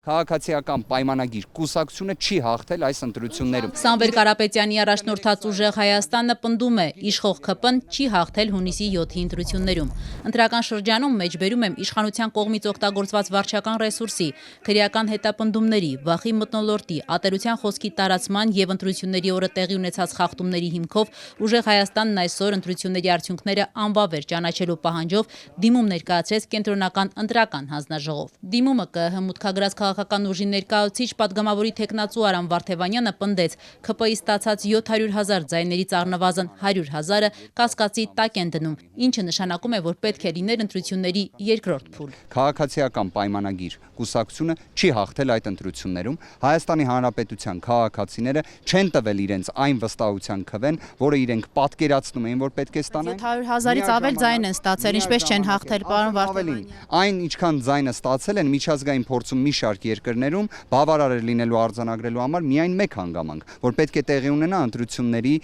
Քաղաքացիական պայմանագիր կուսակցությունը չի հաղթել այս ընտրություններում։ Սամվել Կարապետյանի առաջնորդած ուժեղ Հայաստանը պնդում է, իշխող ԿՊ-ն չի հաղթել հունիսի 7-ի ընտրություններում։ Ընտրական շրջանում մեջբերում եմ իշխանության կողմից օգտագործված վարչական ռեսուրսի, քրեական հետապնդումների, վախի մթնոլորտի, ատելության խոսքի տարածման եւ ընտրությունների օրը տեղի ունեցած խախտումների հիմքով ուժեղ Հայաստանն այսօր ընտրությունների արդյունքները անվավեր ճանաչելու պահանջով դիմում ներկայացրեց կենտրոնական ընտրական հանձնաժողով։ Դիմումը ԿԸՀ մուտքագրած քաղաքական ուժի ներկայացուցիչ պատգամավորի թեկնածու Արամ Վարդևանյանը պնդեց, ԿՊ-ի ստացած 700,000 ձայներից առնվազն 100,000-ը կասկածի տակ են դնում, ինչը նշանակում է, որ պետք է լիներ ընտրությունների երկրորդ փուլ։ Քաղաքացիական պայմանագիր կուսակցությունը չի հաղթել այդ ընտրություններում։ Հայաստանի Հանրապետության քաղաքացիները չեն տվել իրենց այն վստահության քվեն, որը իրենք պատկերացնում էին, որ պետք է ստանան։ 700,000-ից ավել ձայն են ստացել, ինչպես չեն հաղթել, պարոն Վարդևանյան։ Այն ինչքան ձայնը ստացել են միջազգային փորձում մի շարք երկրներում բավարար է լինելու արձանագրելու համար միայն մեկ հանգամանք, որ պետք է տեղի ունենա ընտրությունների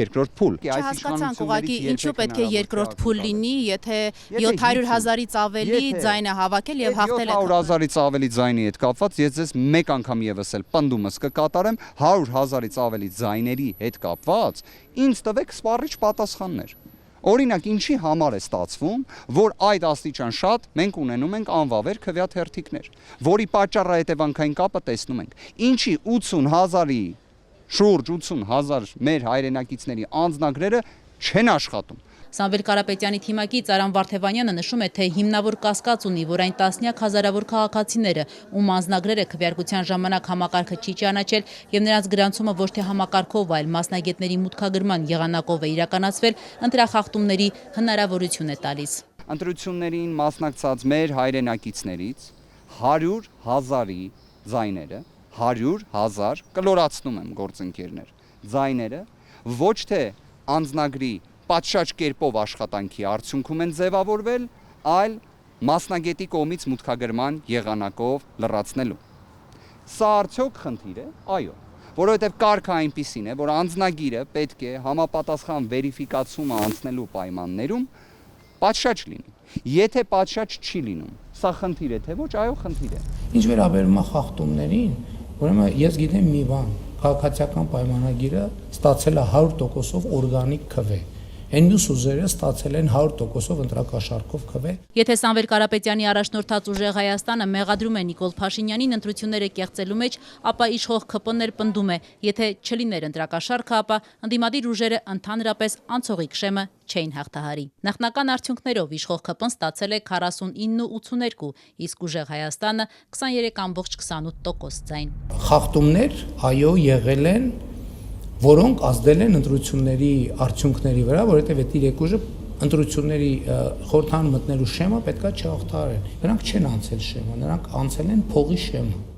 երկրորդ փուլ։ Չհասկացանք ուղղակի ինչու պետք է երկրորդ փուլ լինի, եթե 700,000-ից ավելի ձայն է հավաքել եւ հաղթել է։ 100,000-ից ավելի ձայնի հետ կապված ես ձեզ մեկ անգամ եւս էլ պնդումս կկատարեմ 100,000-ից ավելի ձայների հետ կապված ինձ տվեք սպառիչ պատասխաններ։ Օրինակ, ինչի համար է ստացվում, որ այդ աստիճան շատ մենք ունենում ենք անվավեր քվեաթերթիկներ, որի պատճառը հետևանքային կապը տեսնում ենք։ Ինչի 80,000-ի շուրջ 80,000 մեր հայրենակիցների անձնագրերը չեն աշխատում։ Սամվել Կարապետյանի թիմակից Արամ Վարդևանյանը նշում է, թե հիմնավոր կասկած ունի, որ այն տասնյակ հազարավոր քաղաքացիները, ում անձնագրերը քվեարկության ժամանակ համակարգը չի ճանաչել եւ նրանց գրանցումը ոչ թե համակարգով, այլ մասնագետների մուտքագրման եղանակով է իրականացվել, ընտրախախտումների հնարավորություն է տալիս։ Ընտրություններին մասնակցած մեր հայրենակիցներից 100,000-ի ձայները, 100,000 կլորացնում եմ գործընկերներ, ձայները ոչ թե անձնագրի պատշաճ կերպով աշխատանքի արդյունքում են ձևավորվել, այլ մասնագետի կողմից մուտքագրման եղանակով լրացնելու։ Սա արդյոք խնդիր է։ Այո, որովհետև կարգը այնպիսին է, որ անձնագիրը պետք է համապատասխան վերիֆիկացումը անցնելու պայմաններում պատշաճ լինի։ Եթե պատշաճ չի լինում, սա խնդիր է, թե ոչ, այո, խնդիր է։ Ինչ վերաբերում է խախտումներին, ուրեմն ես գիտեմ մի բան, քաղաքացիական պայմանագիրը ստացել է 100%-ով օրգանիկ քվե։ Այն մյուս ուժերը ստացել են 100%-ով ընտրակաշառքով քվե։ Եթե Սամվել Կարապետյանի առաջնորդած ուժեղ Հայաստանը մեղադրում է Նիկոլ Փաշինյանին ընտրությունները կեղծելու մեջ, ապա իշխող ԿՊ-ն էլ պնդում է, եթե չլիներ ընտրակաշառքը, ապա ընդդիմադիր ուժերը ընդհանրապես անցողիկ շեմը չէին հաղթահարի։ Նախնական արդյունքներով իշխող ԿՊ-ն ստացել է 49.82, իսկ ուժեղ Հայաստանը 23.28% ձայն։ Խախտումներ, այո, եղել են, որոնք ազդել են ընտրությունների արդյունքների վրա, որովհետև այդ երեք ուժը ընտրությունների խորհրդան մտնելու շեմը պետքա չհաղթահարեն։ Նրանք չեն անցել շեմը, նրանք անցել են փողի շեմը։